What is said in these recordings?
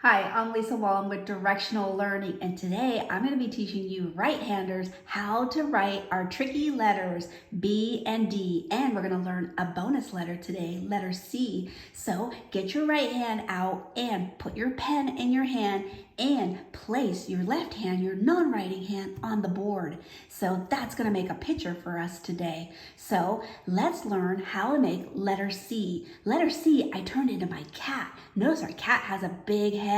Hi, I'm Lisa Wallen with Directional Learning, and today I'm going to be teaching you right-handers how to write our tricky letters B and D, and we're going to learn a bonus letter today, letter C. So get your right hand out and put your pen in your hand and place your left hand, your non-writing hand, on the board. So that's going to make a picture for us today. So let's learn how to make letter C. Letter C, I turned into my cat. Notice our cat has a big head,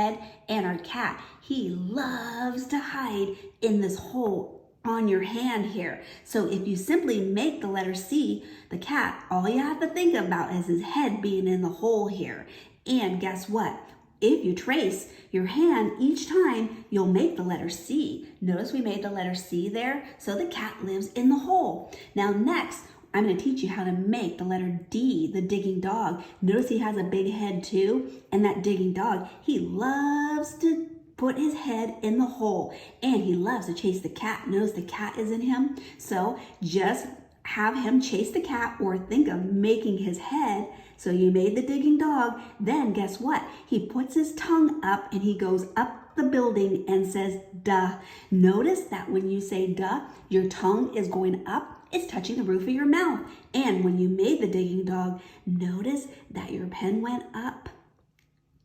and our cat, he loves to hide in this hole on your hand here. So if you simply make the letter C, the cat, all you have to think about is his head being in the hole here. And guess what? If you trace your hand each time, you'll make the letter C. Notice we made the letter C there, so the cat lives in the hole. Now next, I'm going to teach you how to make the letter D, the digging dog. Notice he has a big head too, and that digging dog, he loves to put his head in the hole, and he loves to chase the cat. Notice the cat is in him, so just have him chase the cat or think of making his head. So you made the digging dog, then guess what? He puts his tongue up and he goes up the building and says duh. Notice that when you say duh, your tongue is going up, it's touching the roof of your mouth. And when you made the digging dog, notice that your pen went up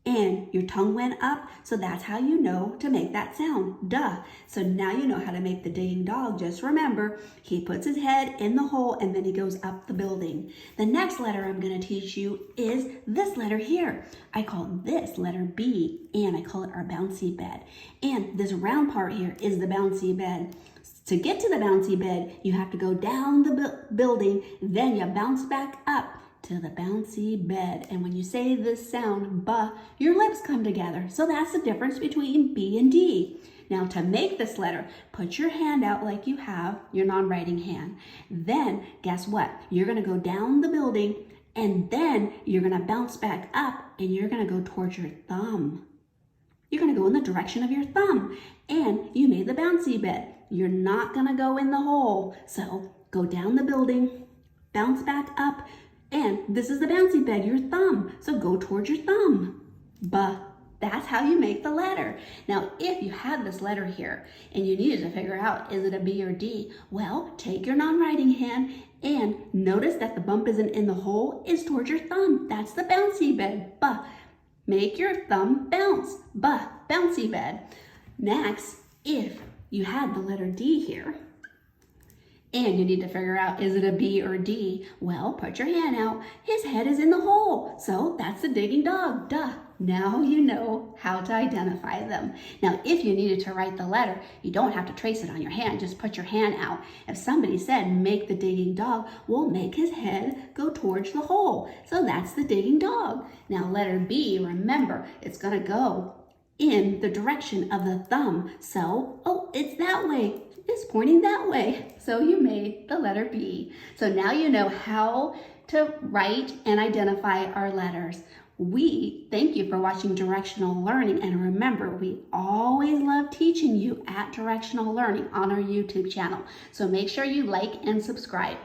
and your tongue went up, so that's how you know to make that sound, duh. So now you know how to make the digging dog. Just remember, he puts his head in the hole and then he goes up the building. The next letter I'm going to teach you is this letter here. I call this letter B, and I call it our bouncy bed. And this round part here is the bouncy bed. To get to the bouncy bed, you have to go down the building, then you bounce back up to the bouncy bed. And when you say this sound, buh, your lips come together. So that's the difference between B and D. Now to make this letter, put your hand out like you have your non-writing hand. Then guess what? You're going to go down the building, and then you're going to bounce back up, and you're going to go towards your thumb. You're going to go in the direction of your thumb, and you made the bouncy bed. You're not going to go in the hole. So go down the building, bounce back up, and this is the bouncy bed, your thumb. So go towards your thumb. Buh. That's how you make the letter. Now, if you had this letter here and you needed to figure out, is it a B or D? Well, take your non-writing hand and notice that the bump isn't in the hole, is towards your thumb. That's the bouncy bed. Buh. Make your thumb bounce. Buh. Bouncy bed. Next, if you had the letter D here, and you need to figure out, is it a B or D? Well, put your hand out. His head is in the hole. So that's the digging dog. Duh. Now you know how to identify them. Now, if you needed to write the letter, you don't have to trace it on your hand. Just put your hand out. If somebody said, make the digging dog, we'll make his head go towards the hole. So that's the digging dog. Now, letter B, remember, it's going to go in the direction of the thumb. So, oh, it's that way. It's pointing that way. So you made the letter B. So now you know how to write and identify our letters. We thank you for watching Directional Learning, and remember, we always love teaching you at Directional Learning on our YouTube channel. So make sure you like and subscribe.